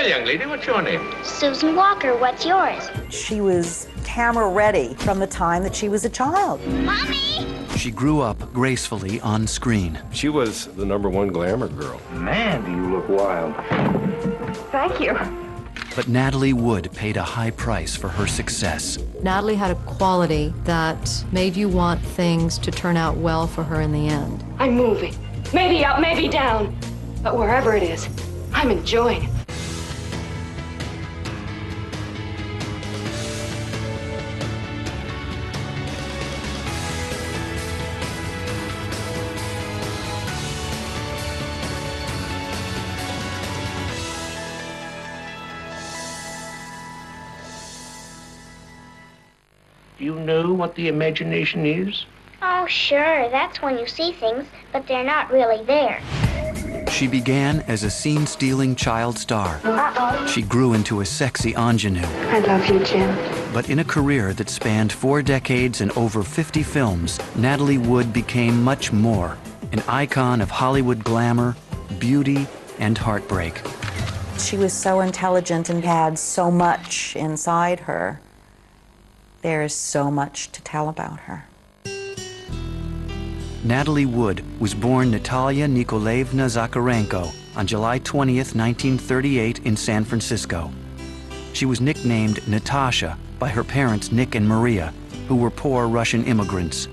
Well, young lady, what's your name? Susan Walker, what's yours? She was camera ready from the time that she was a child. Mommy! She grew up gracefully on screen. She was the #1 glamour girl. Man, do you look wild. Thank you. But Natalie Wood paid a high price for her success. Natalie had a quality that made you want things to turn out well for her in the end. I'm moving. Maybe up, maybe down. But wherever it is, I'm enjoying it. Do you know what the imagination is? Oh, sure, that's when you see things, but they're not really there. She began as a scene-stealing child star. She grew into a sexy ingenue. I love you, Jim. But in a career that spanned 4 decades and over 50 films, Natalie Wood became much more. An icon of Hollywood glamour, beauty, and heartbreak. She was so intelligent and had so much inside her. There is so much to tell about her. Natalie Wood was born Natalia Nikolaevna Zakharenko on July 20th, 1938 in San Francisco. She was nicknamed Natasha by her parents Nick and Maria, who were poor Russian immigrants.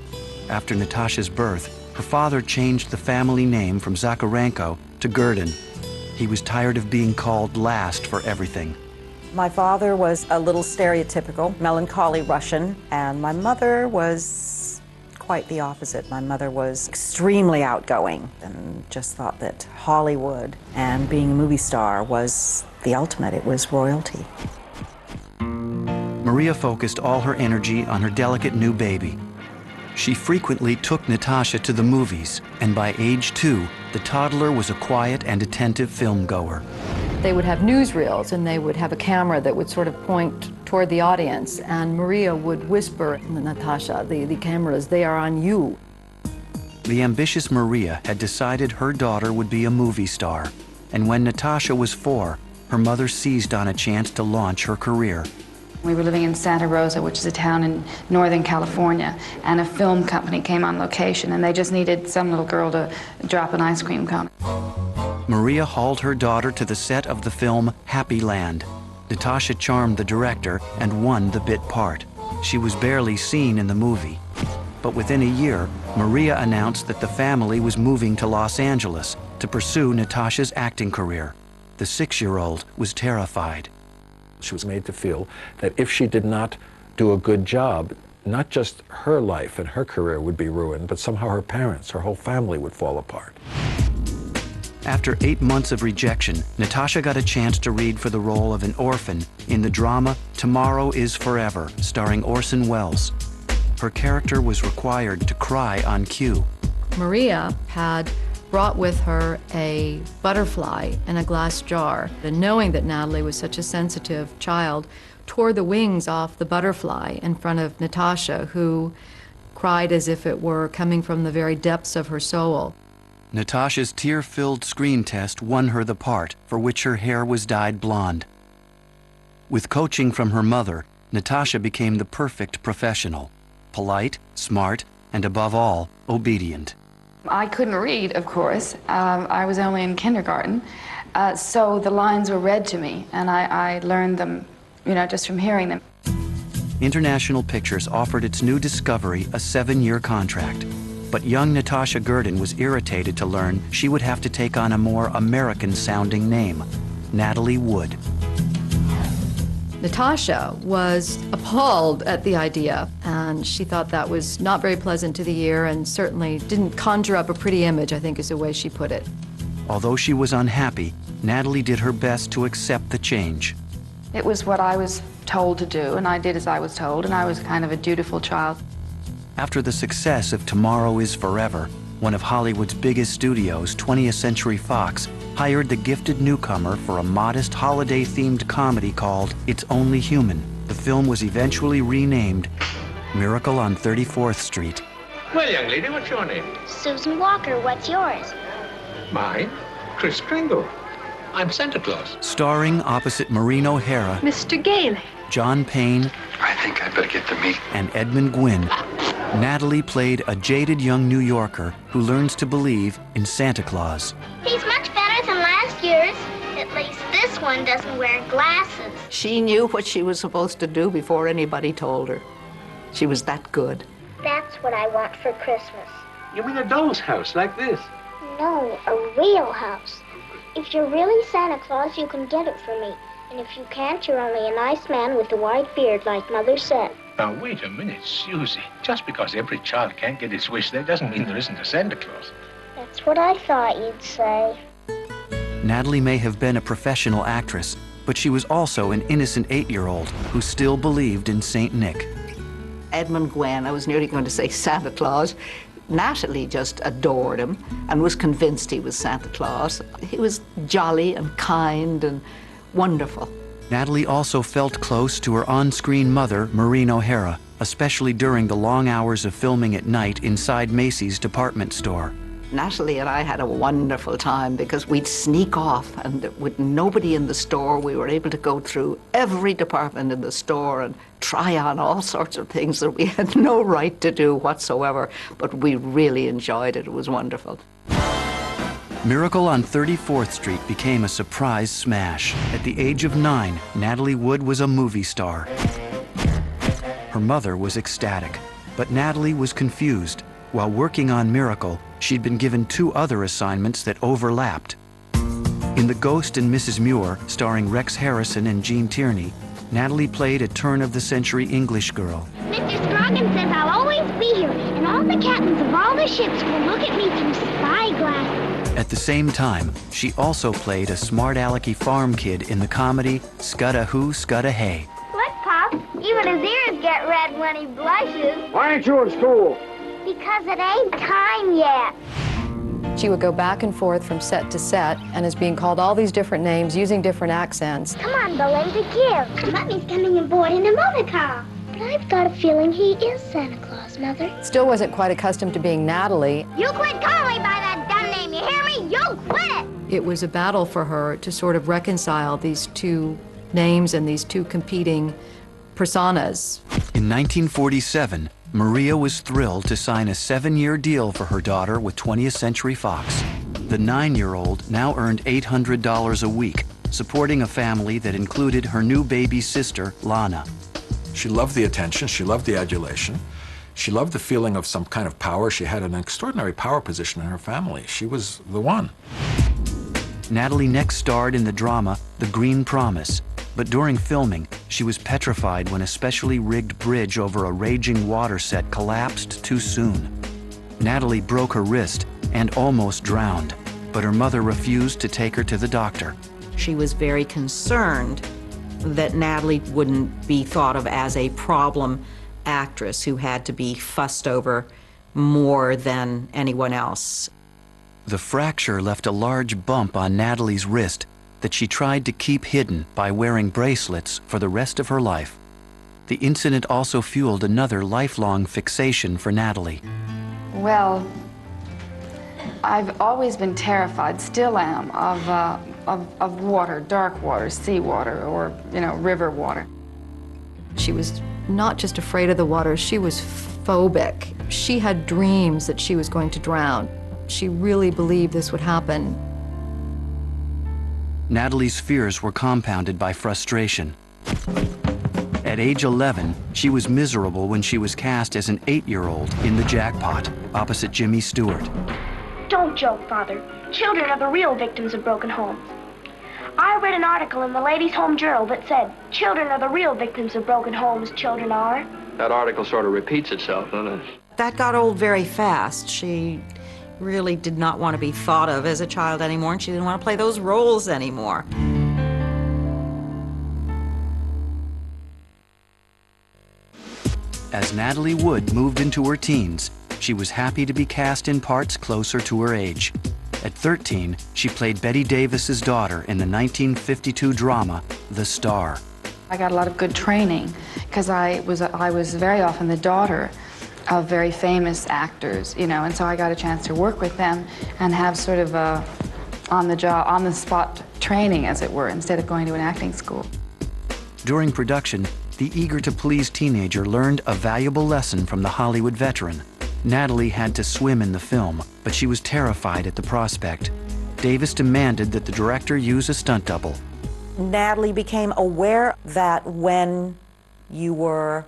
After Natasha's birth, her father changed the family name from Zakharenko to Gurdin. He was tired of being called last for everything. My father was a little stereotypical, melancholy Russian, and my mother was quite the opposite. My mother was extremely outgoing and just thought that Hollywood and being a movie star was the ultimate. It was royalty. Maria focused all her energy on her delicate new baby. She frequently took Natasha to the movies, and by age 2, the toddler was a quiet and attentive film goer. They would have newsreels, and they would have a camera that would sort of point toward the audience, and Maria would whisper, Natasha, the cameras, they are on you. The ambitious Maria had decided her daughter would be a movie star, and when Natasha was 4, her mother seized on a chance to launch her career. We were living in Santa Rosa, which is a town in Northern California, and a film company came on location, and they just needed some little girl to drop an ice cream cone. Maria hauled her daughter to the set of the film Happy Land. Natasha charmed the director and won the bit part. She was barely seen in the movie. But within a year, Maria announced that the family was moving to Los Angeles to pursue Natasha's acting career. The 6-year-old was terrified. She was made to feel that if she did not do a good job, not just her life and her career would be ruined, but somehow her parents, her whole family would fall apart. After 8 months of rejection, Natasha got a chance to read for the role of an orphan in the drama Tomorrow is Forever, starring Orson Welles. Her character was required to cry on cue. Maria had brought with her a butterfly in a glass jar, and knowing that Natalie was such a sensitive child, tore the wings off the butterfly in front of Natasha, who cried as if it were coming from the very depths of her soul. Natasha's tear-filled screen test won her the part, for which her hair was dyed blonde. With coaching from her mother, Natasha became the perfect professional. Polite, smart, and above all, obedient. I couldn't read, of course. I was only in kindergarten, so the lines were read to me, and I learned them, just from hearing them. International Pictures offered its new discovery a 7-year contract. But young Natasha Gurdin was irritated to learn she would have to take on a more American-sounding name, Natalie Wood. Natasha was appalled at the idea, and she thought that was not very pleasant to the ear and certainly didn't conjure up a pretty image, I think is the way she put it. Although she was unhappy, Natalie did her best to accept the change. It was what I was told to do, and I did as I was told, and I was kind of a dutiful child. After the success of Tomorrow is Forever, one of Hollywood's biggest studios, 20th Century Fox, hired the gifted newcomer for a modest holiday-themed comedy called It's Only Human. The film was eventually renamed Miracle on 34th Street. Well, young lady, what's your name? Susan Walker, what's yours? Mine? Kris Kringle. I'm Santa Claus. Starring opposite Maureen O'Hara, Mr. Gailey. John Payne, I think I better get the meat. and Edmund Gwynn, Natalie played a jaded young New Yorker who learns to believe in Santa Claus. He's much better than last year's. At least this one doesn't wear glasses. She knew what she was supposed to do before anybody told her. She was that good. That's what I want for Christmas. You mean a doll's house like this? No, a real house. If you're really Santa Claus, you can get it for me. And if you can't, you're only a nice man with a white beard, like Mother said. Now, wait a minute, Susie. Just because every child can't get his wish, that doesn't mean there isn't a Santa Claus. That's what I thought you'd say. Natalie may have been a professional actress, but she was also an innocent 8-year-old who still believed in Saint Nick. Edmund Gwen, I was nearly going to say Santa Claus. Natalie just adored him and was convinced he was Santa Claus. He was jolly and kind and wonderful. Natalie also felt close to her on-screen mother, Maureen O'Hara, especially during the long hours of filming at night inside Macy's department store. Natalie and I had a wonderful time because we'd sneak off, and with nobody in the store, we were able to go through every department in the store and try on all sorts of things that we had no right to do whatsoever, but we really enjoyed it. It was wonderful. Miracle on 34th Street became a surprise smash. At the age of 9, Natalie Wood was a movie star. Her mother was ecstatic, but Natalie was confused. While working on Miracle, she'd been given 2 other assignments that overlapped. In The Ghost and Mrs. Muir, starring Rex Harrison and Gene Tierney, Natalie played a turn-of-the-century English girl. Mr. Scroggins says I'll always be here, and all the captains of all the ships will look at me through spyglasses. At the same time, she also played a smart-alecky farm kid in the comedy Scudda-Hoo, Scudda-Hey. Look, Pop, even his ears get red when he blushes. Why ain't you in school? Because it ain't time yet. She would go back and forth from set to set and is being called all these different names using different accents. Come on, Belinda, give. Mummy's coming aboard in a motor car. But I've got a feeling he is Santa Claus, Mother. Still wasn't quite accustomed to being Natalie. You quit calling me by that dumb name, you hear me? You quit! It was a battle for her to sort of reconcile these 2 names and these 2 competing personas. In 1947, Maria was thrilled to sign a 7-year deal for her daughter with 20th Century Fox. The 9-year-old now earned $800 a week, supporting a family that included her new baby sister, Lana. She loved the attention, she loved the adulation, she loved the feeling of some kind of power. She had an extraordinary power position in her family. She was the one. Natalie next starred in the drama The Green Promise, but during filming, she was petrified when a specially rigged bridge over a raging water set collapsed too soon. Natalie broke her wrist and almost drowned, but her mother refused to take her to the doctor. She was very concerned that Natalie wouldn't be thought of as a problem actress who had to be fussed over more than anyone else. The fracture left a large bump on Natalie's wrist that she tried to keep hidden by wearing bracelets for the rest of her life. The incident also fueled another lifelong fixation for Natalie. Well, I've always been terrified, still am, of water, dark water, sea water, or, river water. She was not just afraid of the water, she was phobic. She had dreams that she was going to drown. She really believed this would happen. Natalie's fears were compounded by frustration. At age 11, she was miserable when she was cast as an 8-year-old in The Jackpot, opposite Jimmy Stewart. Don't joke, Father. Children are the real victims of broken homes. I read an article in the Ladies' Home Journal that said, children are the real victims of broken homes, children are. That article sort of repeats itself, doesn't it? That got old very fast. She really did not want to be thought of as a child anymore, and she didn't want to play those roles anymore. As Natalie Wood moved into her teens, she was happy to be cast in parts closer to her age. At 13, she played Betty Davis's daughter in the 1952 drama, The Star. I got a lot of good training because I was very often the daughter of very famous actors, and so I got a chance to work with them and have sort of a on-the-job, on-the-spot training, as it were, instead of going to an acting school. During production, the eager-to-please teenager learned a valuable lesson from the Hollywood veteran. Natalie had to swim in the film, but she was terrified at the prospect. Davis demanded that the director use a stunt double. Natalie became aware that when you were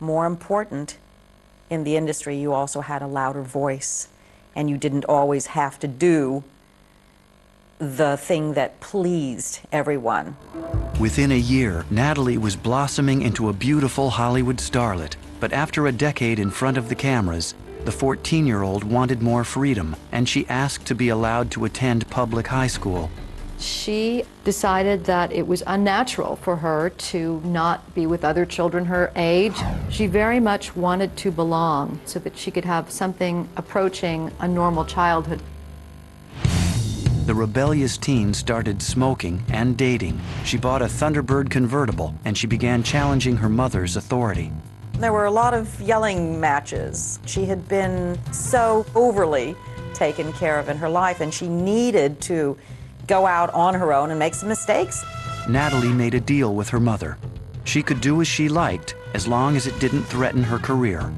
more important in the industry, you also had a louder voice, and you didn't always have to do the thing that pleased everyone. Within a year, Natalie was blossoming into a beautiful Hollywood starlet, but after a decade in front of the cameras, the 14-year-old wanted more freedom, and she asked to be allowed to attend public high school. She decided that it was unnatural for her to not be with other children her age. She very much wanted to belong so that she could have something approaching a normal childhood. The rebellious teen started smoking and dating. She bought a Thunderbird convertible, and she began challenging her mother's authority. There were a lot of yelling matches. She had been so overly taken care of in her life, and she needed to go out on her own and make some mistakes. Natalie made a deal with her mother. She could do as she liked, as long as it didn't threaten her career.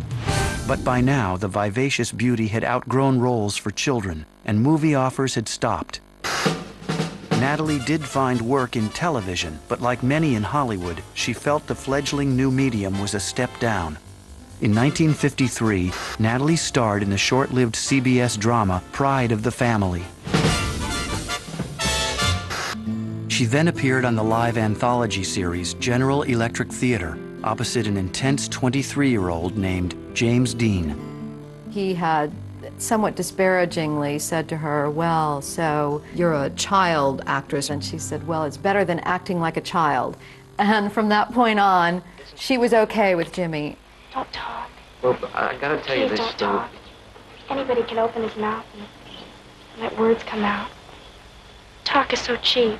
But by now, the vivacious beauty had outgrown roles for children, and movie offers had stopped. Natalie did find work in television, but like many in Hollywood, she felt the fledgling new medium was a step down. In 1953, Natalie starred in the short-lived CBS drama Pride of the Family. She then appeared on the live anthology series General Electric Theater, opposite an intense 23-year-old named James Dean. He had somewhat disparagingly said to her, well, so you're a child actress. And she said, well, it's better than acting like a child. And from that point on, she was okay with Jimmy. Don't talk. Well, I gotta tell you Please this, don't talk. Anybody can open his mouth and let words come out. Talk is so cheap.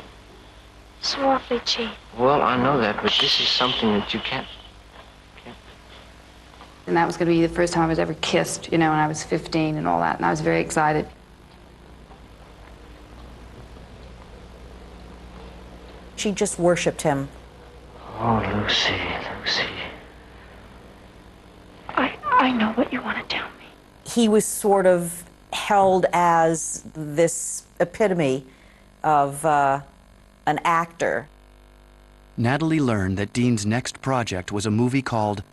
So awfully cheap. Well, I know that, but this is something that you can't. And that was going to be the first time I was ever kissed, you know, when I was 15 and all that, and I was very excited. She just worshipped him. Oh, Lucy, Lucy. I know what you want to tell me. He was sort of held as this epitome of an actor. Natalie learned that Dean's next project was a movie called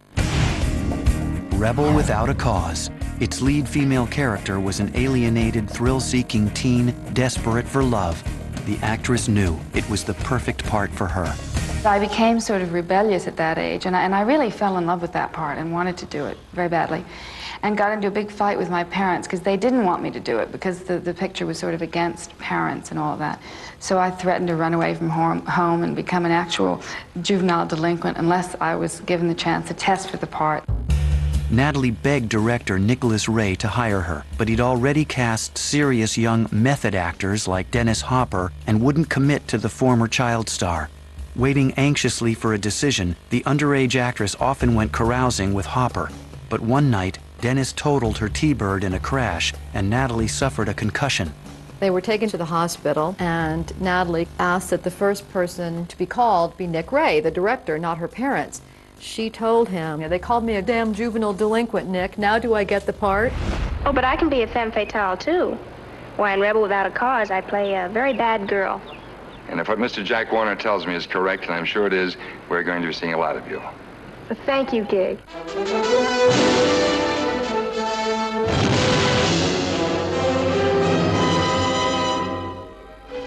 Rebel Without a Cause. Its lead female character was an alienated, thrill-seeking teen desperate for love. The actress knew it was the perfect part for her. I became sort of rebellious at that age, and I really fell in love with that part and wanted to do it very badly. And got into a big fight with my parents because they didn't want me to do it because the picture was sort of against parents and all of that. So I threatened to run away from home and become an actual juvenile delinquent unless I was given the chance to test for the part. Natalie begged director Nicholas Ray to hire her, but he'd already cast serious young method actors like Dennis Hopper and wouldn't commit to the former child star. Waiting anxiously for a decision, the underage actress often went carousing with Hopper. But one night, Dennis totaled her T-Bird in a crash, and Natalie suffered a concussion. They were taken to the hospital, and Natalie asked that the first person to be called be Nick Ray, the director, not her parents. She told him, they called me a damn juvenile delinquent, Nick. Now do I get the part? Oh, but I can be a femme fatale, too. Why, in Rebel Without a Cause, I play a very bad girl. And if what Mr. Jack Warner tells me is correct, and I'm sure it is, we're going to be seeing a lot of you. Well, thank you, Gig.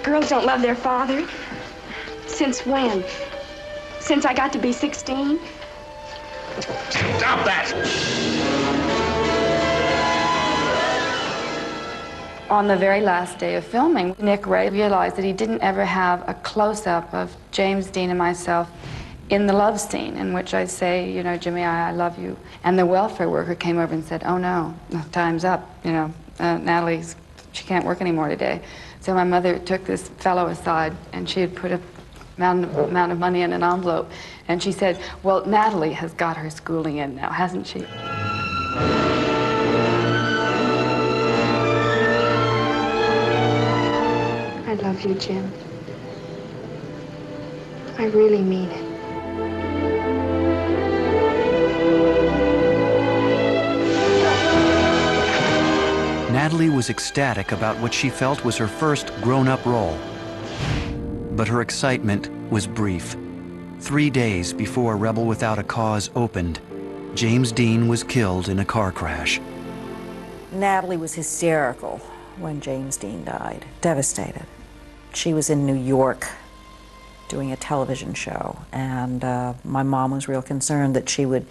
Girls don't love their father. Since when? Since I got to be 16? Stop that! On the very last day of filming, Nick Ray realized that he didn't ever have a close-up of James Dean and myself in the love scene, in which I say, you know, Jimmy, I love you. And the welfare worker came over and said, oh no, time's up, you know, she can't work anymore today. So my mother took this fellow aside, and she had put a amount of money in an envelope, and she said, well, Natalie has got her schooling in now, hasn't she? love you, Jim. I really mean it. Natalie was ecstatic about what she felt was her first grown-up role. But her excitement was brief. 3 days before Rebel Without a Cause opened, James Dean was killed in a car crash. Natalie was hysterical when James Dean died, devastated. She was in New York doing a television show, and my mom was real concerned that she would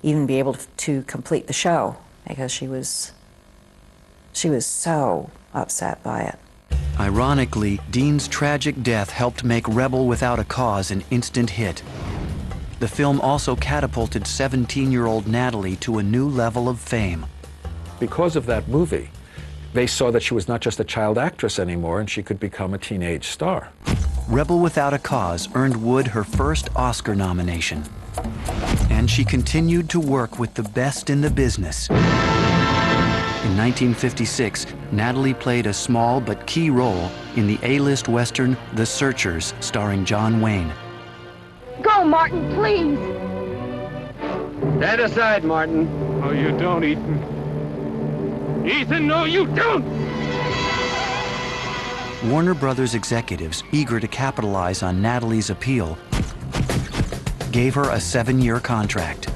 even be able to complete the show because she was so upset by it. Ironically, Dean's tragic death helped make Rebel Without a Cause an instant hit. The film also catapulted 17-year-old Natalie to a new level of fame. Because of that movie, they saw that she was not just a child actress anymore and she could become a teenage star. Rebel Without a Cause earned Wood her first Oscar nomination. And she continued to work with the best in the business. In 1956, Natalie played a small but key role in the A-list Western The Searchers, starring John Wayne. Go, Martin, please. Stand aside, Martin. Oh, you don't, Ethan. Ethan, no, you don't! Warner Brothers executives, eager to capitalize on Natalie's appeal, gave her a 7-year contract.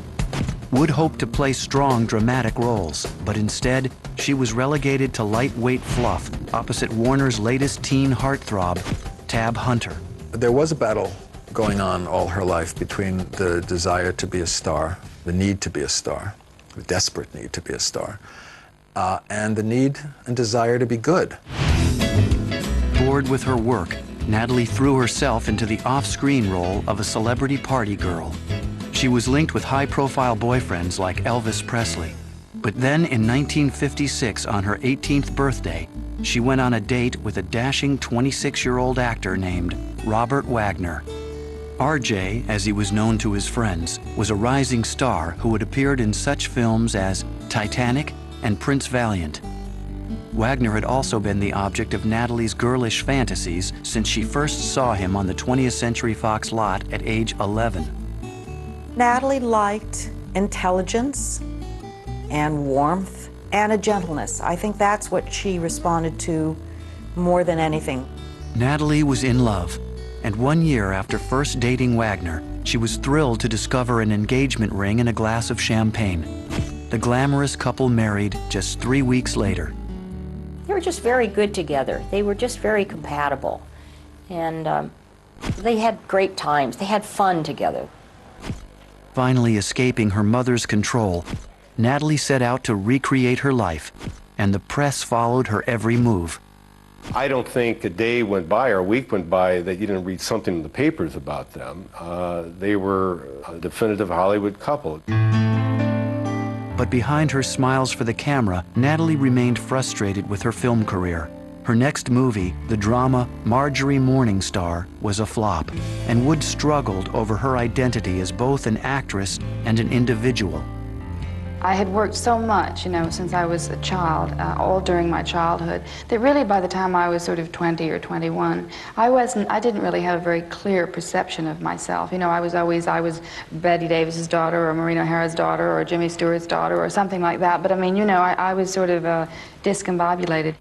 Wood hoped to play strong, dramatic roles, but instead, she was relegated to lightweight fluff opposite Warner's latest teen heartthrob, Tab Hunter. There was a battle going on all her life between the desire to be a star, the need to be a star, the desperate need to be a star, and the need and desire to be good. Bored with her work, Natalie threw herself into the off-screen role of a celebrity party girl. She was linked with high-profile boyfriends like Elvis Presley. But then in 1956, on her 18th birthday, she went on a date with a dashing 26-year-old actor named Robert Wagner. RJ, as he was known to his friends, was a rising star who had appeared in such films as Titanic and Prince Valiant. Wagner had also been the object of Natalie's girlish fantasies since she first saw him on the 20th Century Fox lot at age 11. Natalie liked intelligence and warmth and a gentleness. I think that's what she responded to more than anything. Natalie was in love, and 1 year after first dating Wagner, she was thrilled to discover an engagement ring in a glass of champagne. The glamorous couple married just 3 weeks later. They were just very good together. They were just very compatible. And they had great times. They had fun together. Finally escaping her mother's control, Natalie set out to recreate her life, and the press followed her every move. I don't think a day went by or a week went by that you didn't read something in the papers about them. They were a definitive Hollywood couple. But behind her smiles for the camera, Natalie remained frustrated with her film career. Her next movie, the drama Marjorie Morningstar, was a flop, and Wood struggled over her identity as both an actress and an individual. I had worked so much, since I was a child, all during my childhood, that really by the time I was sort of 20 or 21, I didn't really have a very clear perception of myself. I was Betty Davis's daughter or Maureen O'Hara's daughter or Jimmy Stewart's daughter or something like that. But I was sort of discombobulated.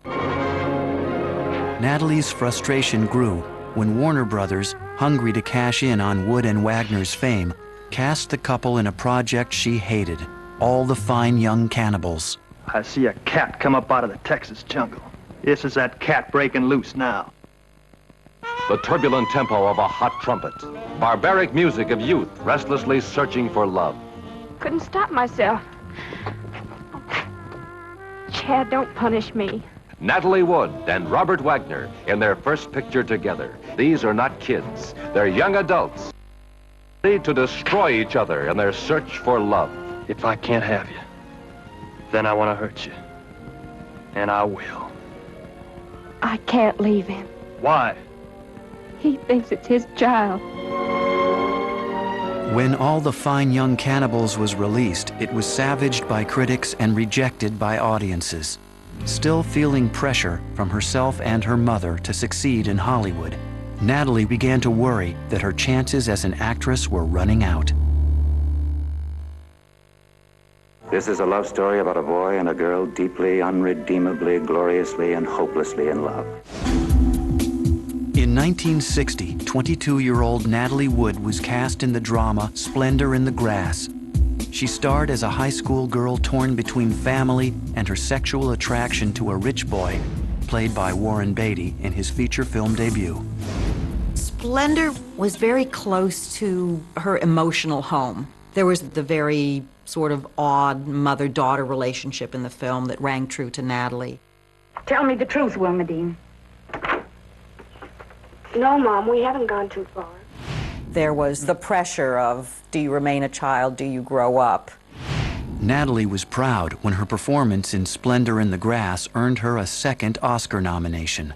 Natalie's frustration grew when Warner Brothers, hungry to cash in on Wood and Wagner's fame, cast the couple in a project she hated, All the Fine Young Cannibals. I see a cat come up out of the Texas jungle. This is that cat breaking loose now. The turbulent tempo of a hot trumpet. Barbaric music of youth restlessly searching for love. Couldn't stop myself. Chad, don't punish me. Natalie Wood and Robert Wagner in their first picture together. These are not kids. They're young adults. Ready to destroy each other in their search for love. If I can't have you, then I want to hurt you. And I will. I can't leave him. Why? He thinks it's his child. When All the Fine Young Cannibals was released, it was savaged by critics and rejected by audiences. Still feeling pressure from herself and her mother to succeed in Hollywood, Natalie began to worry that her chances as an actress were running out. This is a love story about a boy and a girl deeply, unredeemably, gloriously, and hopelessly in love. In 1960, 22-year-old Natalie Wood was cast in the drama Splendor in the Grass. She starred as a high school girl torn between family and her sexual attraction to a rich boy, played by Warren Beatty in his feature film debut. Splendor was very close to her emotional home. There was the very sort of odd mother-daughter relationship in the film that rang true to Natalie. Tell me the truth, Wilmerdine. No, Mom, we haven't gone too far. There was the pressure of, do you remain a child, do you grow up? Natalie was proud when her performance in Splendor in the Grass earned her a second Oscar nomination.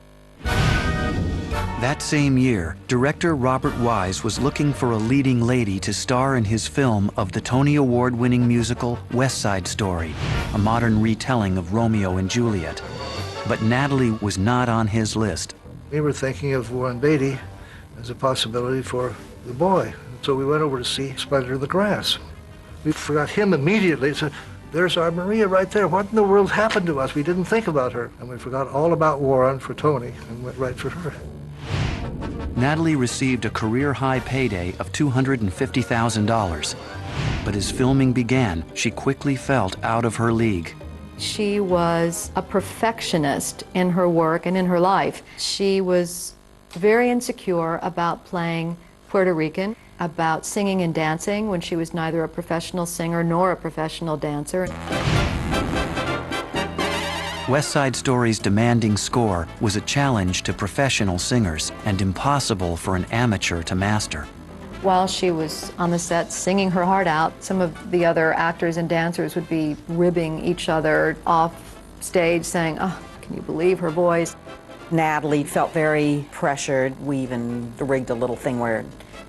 That same year, director Robert Wise was looking for a leading lady to star in his film of the Tony Award-winning musical West Side Story, a modern retelling of Romeo and Juliet. But Natalie was not on his list. We were thinking of Warren Beatty as a possibility for the boy. So we went over to see Splendor in the Grass. We forgot him immediately. So there's our Maria right there. What in the world happened to us? We didn't think about her. And we forgot all about Warren for Tony and went right for her. Natalie received a career-high payday of $250,000. But as filming began, she quickly felt out of her league. She was a perfectionist in her work and in her life. She was very insecure about playing Puerto Rican, about singing and dancing when she was neither a professional singer nor a professional dancer. West Side Story's demanding score was a challenge to professional singers and impossible for an amateur to master. While she was on the set singing her heart out, some of the other actors and dancers would be ribbing each other off stage saying, "Oh, can you believe her voice?" Natalie felt very pressured. We even rigged a little thing where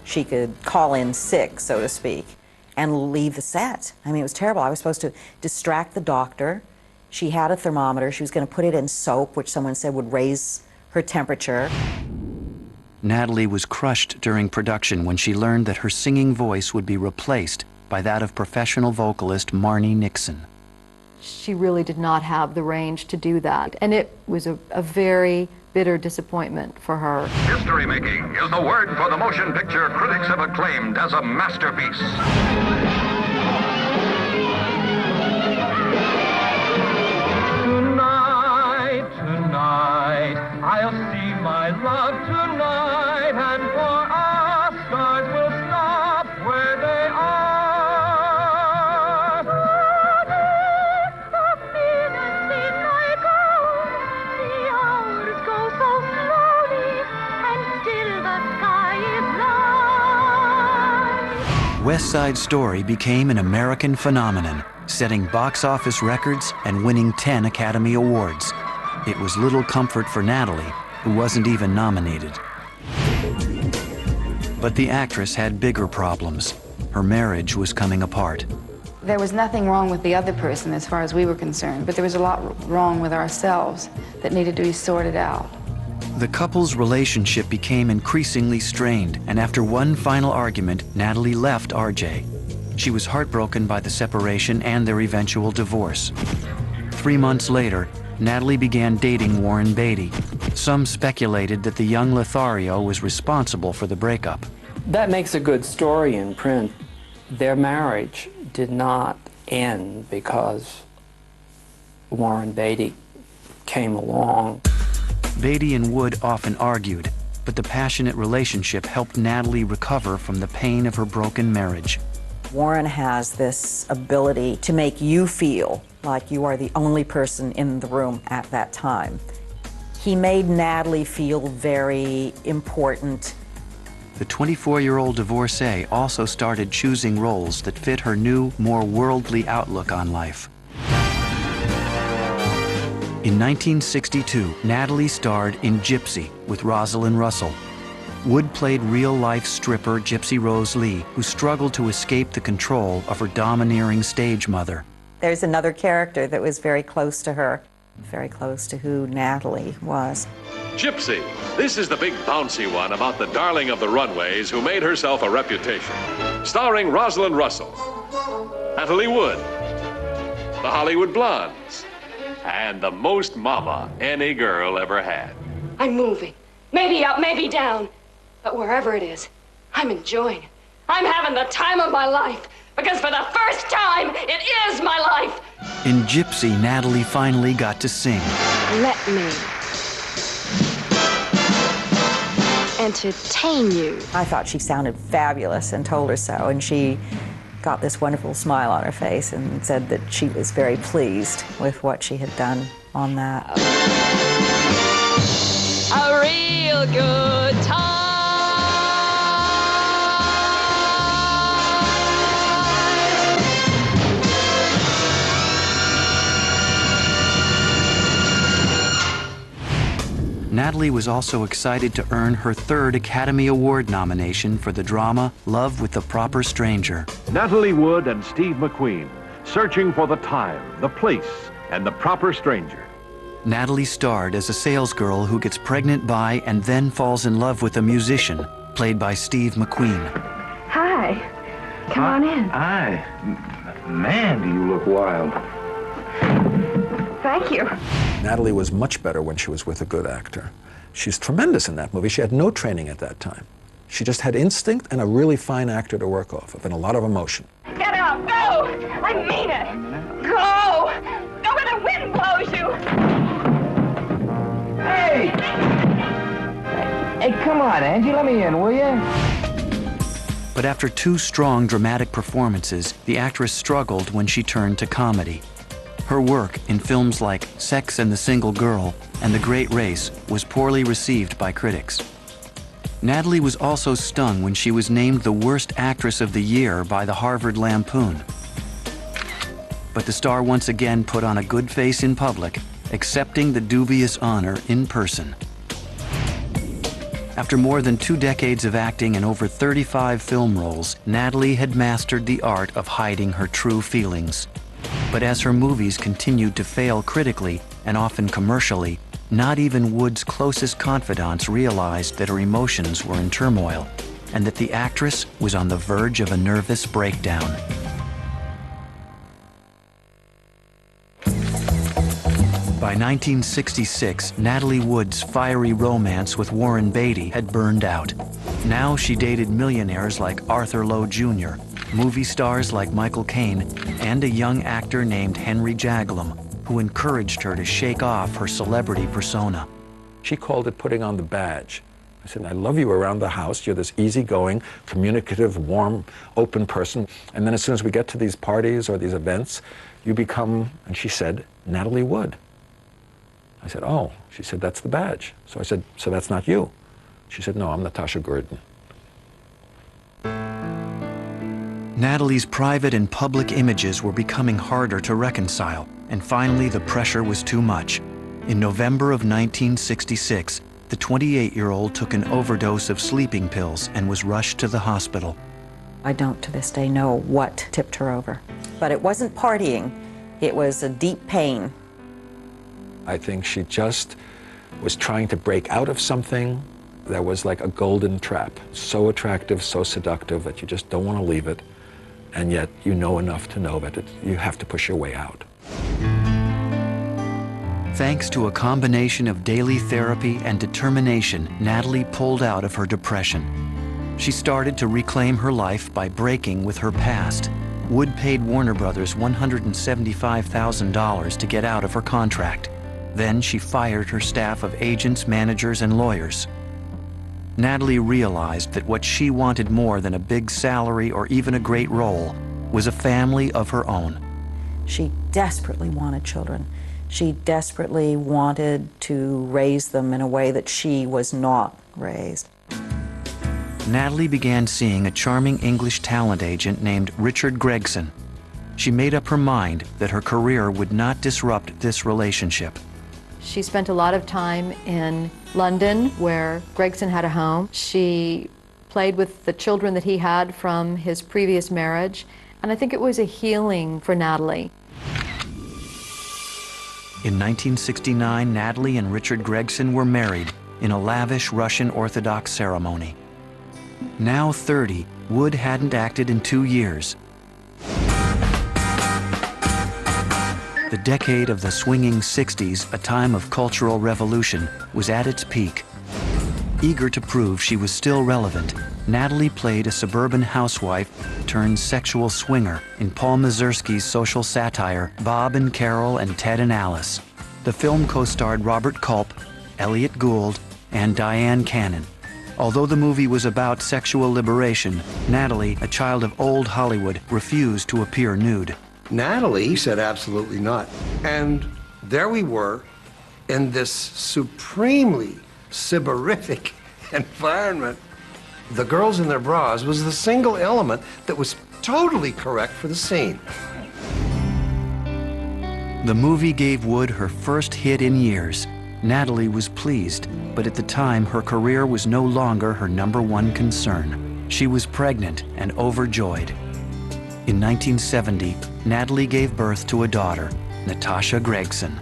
she could call in sick, so to speak, and leave the set. I mean, it was terrible. I was supposed to distract the doctor. She had a thermometer. She was going to put it in soap, which someone said would raise her temperature. Natalie was crushed during production when she learned that her singing voice would be replaced by that of professional vocalist Marnie Nixon. She really did not have the range to do that, and it was a very bitter disappointment for her. History-making is the word for the motion picture critics have acclaimed as a masterpiece. Tonight, I'll see my love tonight, and for us, stars will stop where they are. The minutes seem like hours, the hours go so slowly, and still the sky is light. West Side Story became an American phenomenon, setting box office records and winning 10 Academy Awards. It was little comfort for Natalie, who wasn't even nominated. But the actress had bigger problems. Her marriage was coming apart. There was nothing wrong with the other person as far as we were concerned, but there was a lot wrong with ourselves that needed to be sorted out. The couple's relationship became increasingly strained, and after one final argument, Natalie left RJ. She was heartbroken by the separation and their eventual divorce. 3 months later, Natalie began dating Warren Beatty. Some speculated that the young Lothario was responsible for the breakup. That makes a good story in print. Their marriage did not end because Warren Beatty came along. Beatty and Wood often argued, but the passionate relationship helped Natalie recover from the pain of her broken marriage. Warren has this ability to make you feel like you are the only person in the room at that time. He made Natalie feel very important. The 24-year-old divorcee also started choosing roles that fit her new, more worldly outlook on life. In 1962, Natalie starred in Gypsy with Rosalind Russell. Wood played real-life stripper Gypsy Rose Lee, who struggled to escape the control of her domineering stage mother. There's another character that was very close to her. very close to who Natalie was. Gypsy. This is the big bouncy one about the darling of the runways who made herself a reputation. Starring Rosalind Russell, Natalie Wood, the Hollywood Blondes, and the most mama any girl ever had. I'm moving. Maybe up, maybe down. But wherever it is, I'm enjoying it. I'm having the time of my life. Because for the first time, it is my life. In Gypsy, Natalie finally got to sing. Let me entertain you. I thought she sounded fabulous and told her so, and she got this wonderful smile on her face and said that she was very pleased with what she had done on that. A real good time. Natalie was also excited to earn her third Academy Award nomination for the drama Love with the Proper Stranger. Natalie Wood and Steve McQueen, searching for the time, the place, and the proper stranger. Natalie starred as a salesgirl who gets pregnant by and then falls in love with a musician, played by Steve McQueen. Hi. Come on in. Hi. Man, do you look wild. Thank you. Natalie was much better when she was with a good actor. She's tremendous in that movie. She had no training at that time. She just had instinct and a really fine actor to work off of, and a lot of emotion. Get out. Go. I mean it. Go. Go where the wind blows you. Hey! Hey, come on, Angie, let me in, will you? But after two strong dramatic performances, the actress struggled when she turned to comedy. Her work in films like Sex and the Single Girl and The Great Race was poorly received by critics. Natalie was also stung when she was named the worst actress of the year by the Harvard Lampoon. But the star once again put on a good face in public, accepting the dubious honor in person. After more than 2 decades of acting and over 35 film roles, Natalie had mastered the art of hiding her true feelings. But as her movies continued to fail critically and often commercially, not even Wood's closest confidants realized that her emotions were in turmoil and that the actress was on the verge of a nervous breakdown. By 1966, Natalie Wood's fiery romance with Warren Beatty had burned out. Now she dated millionaires like Arthur Lowe Jr., movie stars like Michael Caine, and a young actor named Henry Jaglom, who encouraged her to shake off her celebrity persona. She called it putting on the badge. I said, I love you around the house. You're this easygoing, communicative, warm, open person. And then as soon as we get to these parties or these events, you become, and she said, Natalie Wood. I said, oh. She said, that's the badge. So I said, so that's not you? She said, no, I'm Natasha Gurdon. Natalie's private and public images were becoming harder to reconcile, and finally the pressure was too much. In November of 1966, the 28-year-old took an overdose of sleeping pills and was rushed to the hospital. I don't to this day know what tipped her over. But it wasn't partying, it was a deep pain. I think she just was trying to break out of something that was like a golden trap. So attractive, so seductive that you just don't want to leave it. And yet you know enough to know that you have to push your way out. Thanks to a combination of daily therapy and determination, Natalie pulled out of her depression. She started to reclaim her life by breaking with her past. Wood paid Warner Brothers $175,000 to get out of her contract. Then she fired her staff of agents, managers, and lawyers. Natalie realized that what she wanted more than a big salary or even a great role was a family of her own. She desperately wanted children. She desperately wanted to raise them in a way that she was not raised. Natalie began seeing a charming English talent agent named Richard Gregson. She made up her mind that her career would not disrupt this relationship. She spent a lot of time in London, where Gregson had a home. She played with the children that he had from his previous marriage, and I think it was a healing for Natalie. In 1969, Natalie and Richard Gregson were married in a lavish Russian Orthodox ceremony. Now 30, Wood hadn't acted in 2 years. The decade of the swinging 60s, a time of cultural revolution, was at its peak. Eager to prove she was still relevant, Natalie played a suburban housewife turned sexual swinger in Paul Mazursky's social satire, Bob and Carol and Ted and Alice. The film co-starred Robert Culp, Elliot Gould, and Diane Cannon. Although the movie was about sexual liberation, Natalie, a child of old Hollywood, refused to appear nude. Natalie said absolutely not. And there we were in this supremely sybarific environment. The girls in their bras was the single element that was totally correct for the scene. The movie gave Wood her first hit in years. Natalie was pleased, but at the time her career was no longer her #1 concern. She was pregnant and overjoyed. In 1970, Natalie gave birth to a daughter, Natasha Gregson.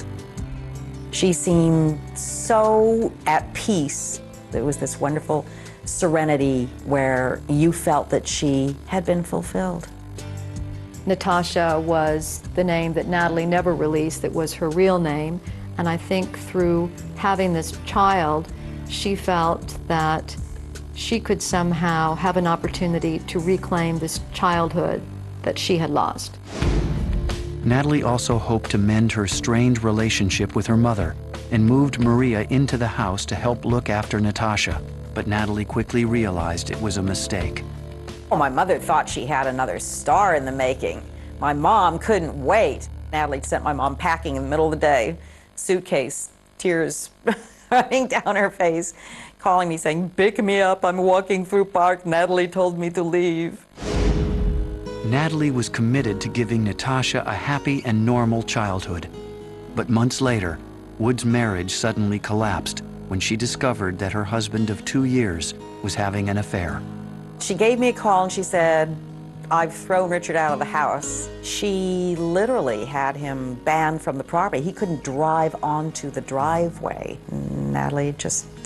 She seemed so at peace. There was this wonderful serenity where you felt that she had been fulfilled. Natasha was the name that Natalie never released, that was her real name. And I think through having this child, she felt that she could somehow have an opportunity to reclaim this childhood that she had lost. Natalie also hoped to mend her strained relationship with her mother and moved Maria into the house to help look after Natasha. But Natalie quickly realized it was a mistake. Oh, my mother thought she had another star in the making. My mom couldn't wait. Natalie sent my mom packing in the middle of the day, suitcase, tears running down her face, calling me saying, "Pick me up, I'm walking through park, Natalie told me to leave." Natalie was committed to giving Natasha a happy and normal childhood. But months later, Wood's marriage suddenly collapsed when she discovered that her husband of 2 years was having an affair. She gave me a call and she said, "I've thrown Richard out of the house." She literally had him banned from the property. He couldn't drive onto the driveway. Natalie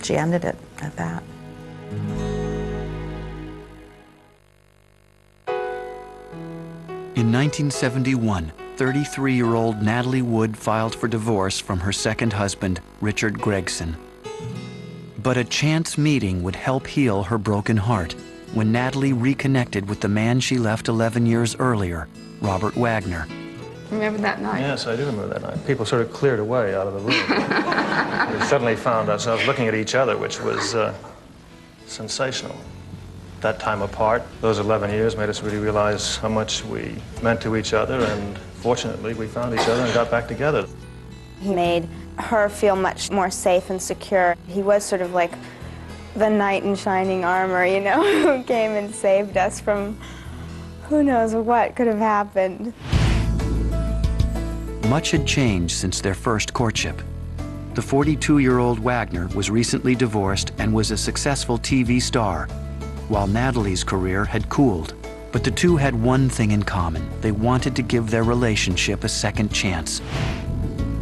she ended it at that. In 1971, 33-year-old Natalie Wood filed for divorce from her second husband, Richard Gregson. But a chance meeting would help heal her broken heart when Natalie reconnected with the man she left 11 years earlier, Robert Wagner. Remember that night? Yes, I do remember that night. People sort of cleared away out of the room. We suddenly found ourselves looking at each other, which was sensational. That time apart, those 11 years made us really realize how much we meant to each other, and fortunately we found each other and got back together. He made her feel much more safe and secure. He was sort of like the knight in shining armor, you know, who came and saved us from who knows what could have happened. Much had changed since their first courtship. The 42-year-old Wagner was recently divorced and was a successful TV star, while Natalie's career had cooled. But the two had one thing in common. They wanted to give their relationship a second chance.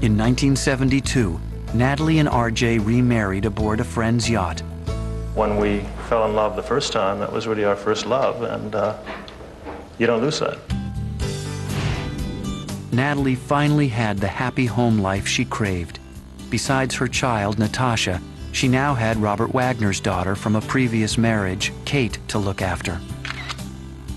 In 1972, Natalie and RJ remarried aboard a friend's yacht. When we fell in love the first time, that was really our first love, and you don't lose that. Natalie finally had the happy home life she craved. Besides her child, Natasha, she now had Robert Wagner's daughter from a previous marriage, Kate, to look after.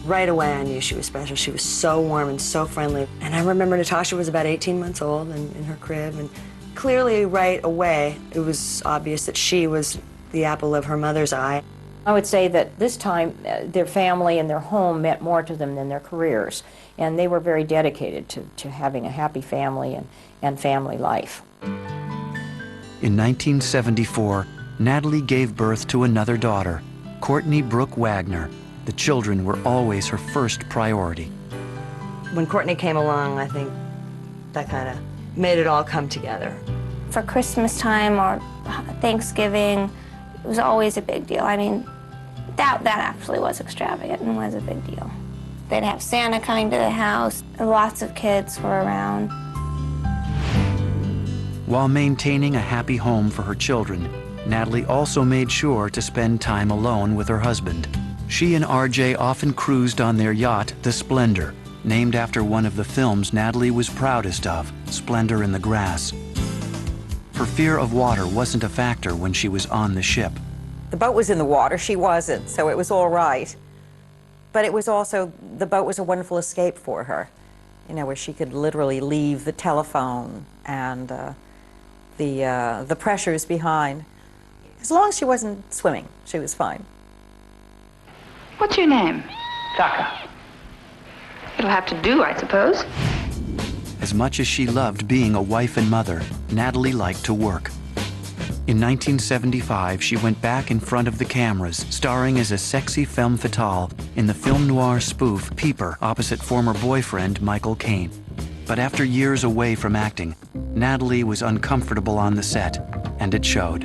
Right away I knew she was special. She was so warm and so friendly. And I remember Natasha was about 18 months old and in her crib, and clearly right away it was obvious that she was the apple of her mother's eye. I would say that this time their family and their home meant more to them than their careers, and they were very dedicated to having a happy family and family life. In 1974, Natalie gave birth to another daughter, Courtney Brooke Wagner. The children were always her first priority. When Courtney came along, I think that kind of made it all come together. For Christmas time or Thanksgiving, it was always a big deal. I mean, that actually was extravagant and was a big deal. They'd have Santa coming to the house, and lots of kids were around. While maintaining a happy home for her children, Natalie also made sure to spend time alone with her husband. She and RJ often cruised on their yacht, the Splendor, named after one of the films Natalie was proudest of, Splendor in the Grass. Her fear of water wasn't a factor when she was on the ship. The boat was in the water, she wasn't, so it was all right. But it was also, the boat was a wonderful escape for her, you know, where she could literally leave the telephone and the pressures behind. As long as she wasn't swimming, she was fine. What's your name? Tucker. It'll have to do, I suppose. As much as she loved being a wife and mother, Natalie liked to work. In 1975, she went back in front of the cameras, starring as a sexy femme fatale in the film noir spoof Peeper, opposite former boyfriend Michael Caine. But after years away from acting, Natalie was uncomfortable on the set, and it showed.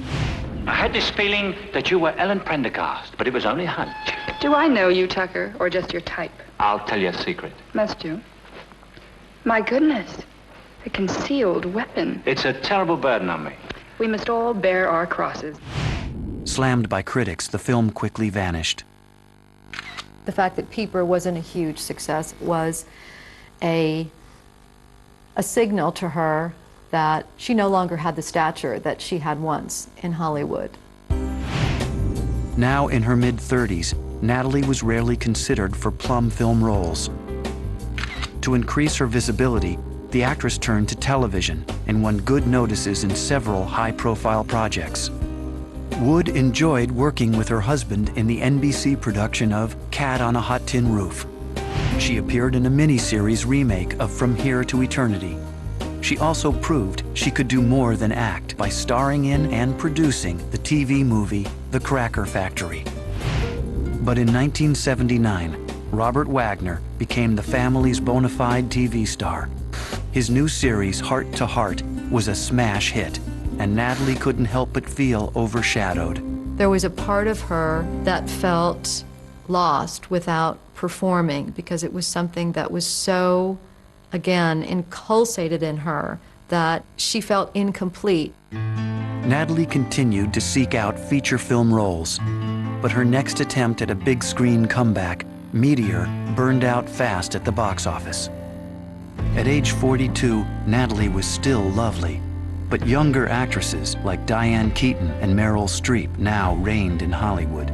I had this feeling that you were Ellen Prendergast, but it was only a hunch. Do I know you, Tucker, or just your type? I'll tell you a secret. Must you? My goodness, a concealed weapon. It's a terrible burden on me. We must all bear our crosses. Slammed by critics, the film quickly vanished. The fact that Peeper wasn't a huge success was a signal to her that she no longer had the stature that she had once in Hollywood. Now in her mid-30s, Natalie was rarely considered for plum film roles. To increase her visibility, the actress turned to television and won good notices in several high-profile projects. Wood enjoyed working with her husband in the NBC production of Cat on a Hot Tin Roof. She appeared in a miniseries remake of From Here to Eternity. She also proved she could do more than act by starring in and producing the TV movie The Cracker Factory. But in 1979, Robert Wagner became the family's bona fide TV star. His new series, Heart to Heart, was a smash hit, and Natalie couldn't help but feel overshadowed. There was a part of her that felt lost without performing because it was something that was so, again, inculcated in her that she felt incomplete. Natalie continued to seek out feature film roles, but her next attempt at a big screen comeback, Meteor, burned out fast at the box office. At age 42, Natalie was still lovely, but younger actresses like Diane Keaton and Meryl Streep now reigned in Hollywood.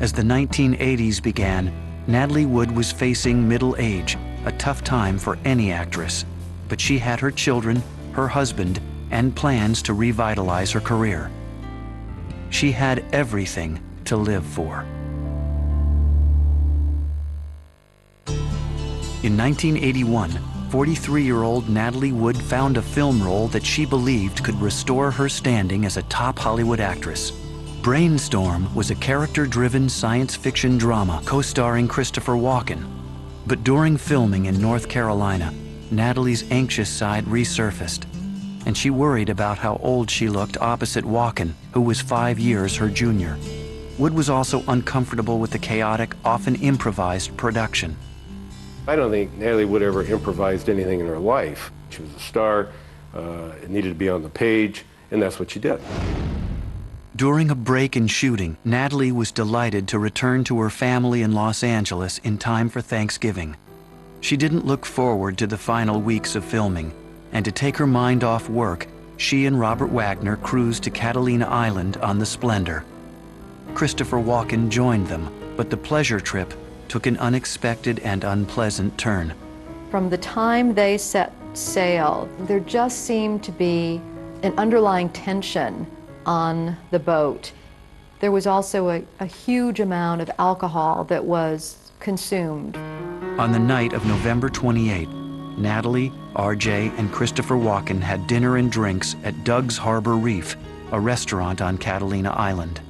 As the 1980s began, Natalie Wood was facing middle age, a tough time for any actress, but she had her children, her husband, and plans to revitalize her career. She had everything to live for. In 1981, 43-year-old Natalie Wood found a film role that she believed could restore her standing as a top Hollywood actress. Brainstorm was a character-driven science fiction drama co-starring Christopher Walken. But during filming in North Carolina, Natalie's anxious side resurfaced, and she worried about how old she looked opposite Walken, who was 5 years her junior. Wood was also uncomfortable with the chaotic, often improvised production. I don't think Natalie Wood ever improvised anything in her life. She was a star, it needed to be on the page, and that's what she did. During a break in shooting, Natalie was delighted to return to her family in Los Angeles in time for Thanksgiving. She didn't look forward to the final weeks of filming, and to take her mind off work, she and Robert Wagner cruised to Catalina Island on the Splendor. Christopher Walken joined them, but the pleasure trip took an unexpected and unpleasant turn. From the time they set sail, there just seemed to be an underlying tension on the boat. There was also a huge amount of alcohol that was consumed. On the night of November 28, Natalie, RJ, and Christopher Walken had dinner and drinks at Doug's Harbor Reef, a restaurant on Catalina Island.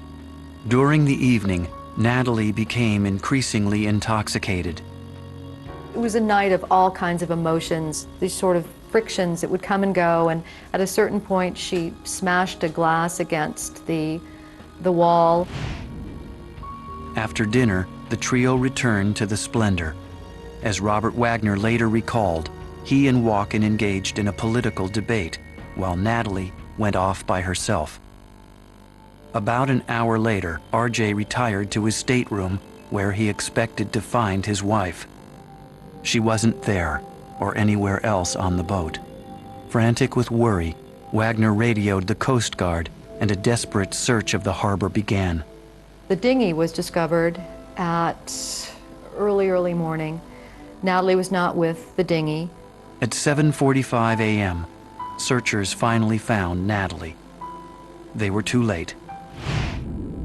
During the evening, Natalie became increasingly intoxicated. It was a night of all kinds of emotions, these sort of frictions that would come and go, and at a certain point she smashed a glass against the wall. After dinner, the trio returned to the Splendor. As Robert Wagner later recalled, he and Walken engaged in a political debate, while Natalie went off by herself. About an hour later, RJ retired to his stateroom where he expected to find his wife. She wasn't there or anywhere else on the boat. Frantic with worry, Wagner radioed the Coast Guard and a desperate search of the harbor began. The dinghy was discovered at early morning. Natalie was not with the dinghy. At 7:45 a.m., searchers finally found Natalie. They were too late.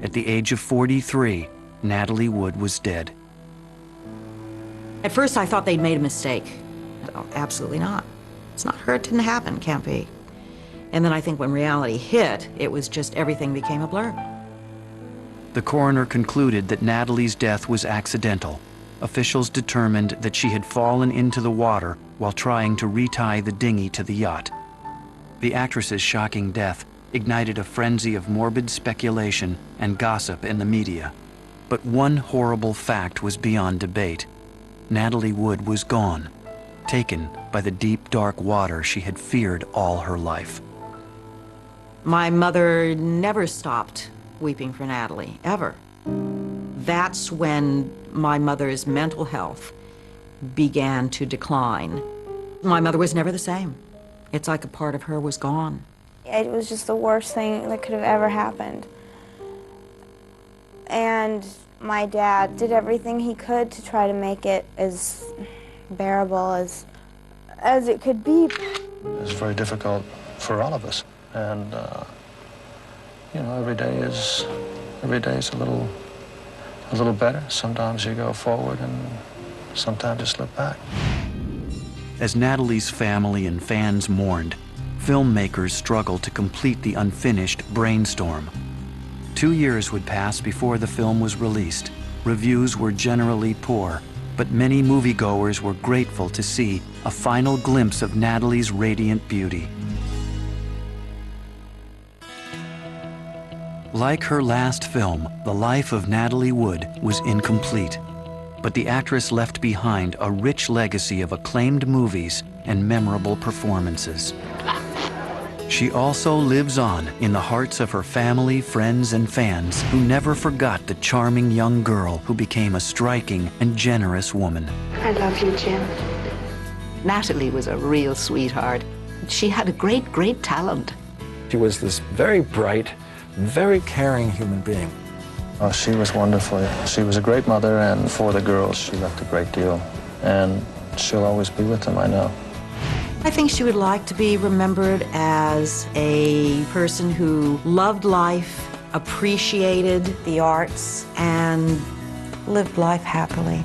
At the age of 43, Natalie Wood was dead. At first I thought they'd made a mistake. Oh, absolutely not. It's not her, it didn't happen, can't be. And then I think when reality hit, it was just everything became a blur. The coroner concluded that Natalie's death was accidental. Officials determined that she had fallen into the water while trying to retie the dinghy to the yacht. The actress's shocking death ignited a frenzy of morbid speculation and gossip in the media. But one horrible fact was beyond debate. Natalie Wood was gone, taken by the deep, dark water she had feared all her life. My mother never stopped weeping for Natalie, ever. That's when my mother's mental health began to decline. My mother was never the same. It's like a part of her was gone. It was just the worst thing that could have ever happened. And my dad did everything he could to try to make it as bearable as it could be. It's very difficult for all of us. And, you know, every day is a little better. Sometimes you go forward and sometimes you slip back. As Natalie's family and fans mourned, filmmakers struggled to complete the unfinished Brainstorm. 2 years would pass before the film was released. Reviews were generally poor, but many moviegoers were grateful to see a final glimpse of Natalie's radiant beauty. Like her last film, the life of Natalie Wood was incomplete, but the actress left behind a rich legacy of acclaimed movies and memorable performances. She also lives on in the hearts of her family, friends, and fans who never forgot the charming young girl who became a striking and generous woman. I love you, Jim. Natalie was a real sweetheart. She had a great talent. She was this very bright, very caring human being. Oh, she was wonderful. She was a great mother, and for the girls, she left a great deal. And she'll always be with them, I know. I think she would like to be remembered as a person who loved life, appreciated the arts, and lived life happily.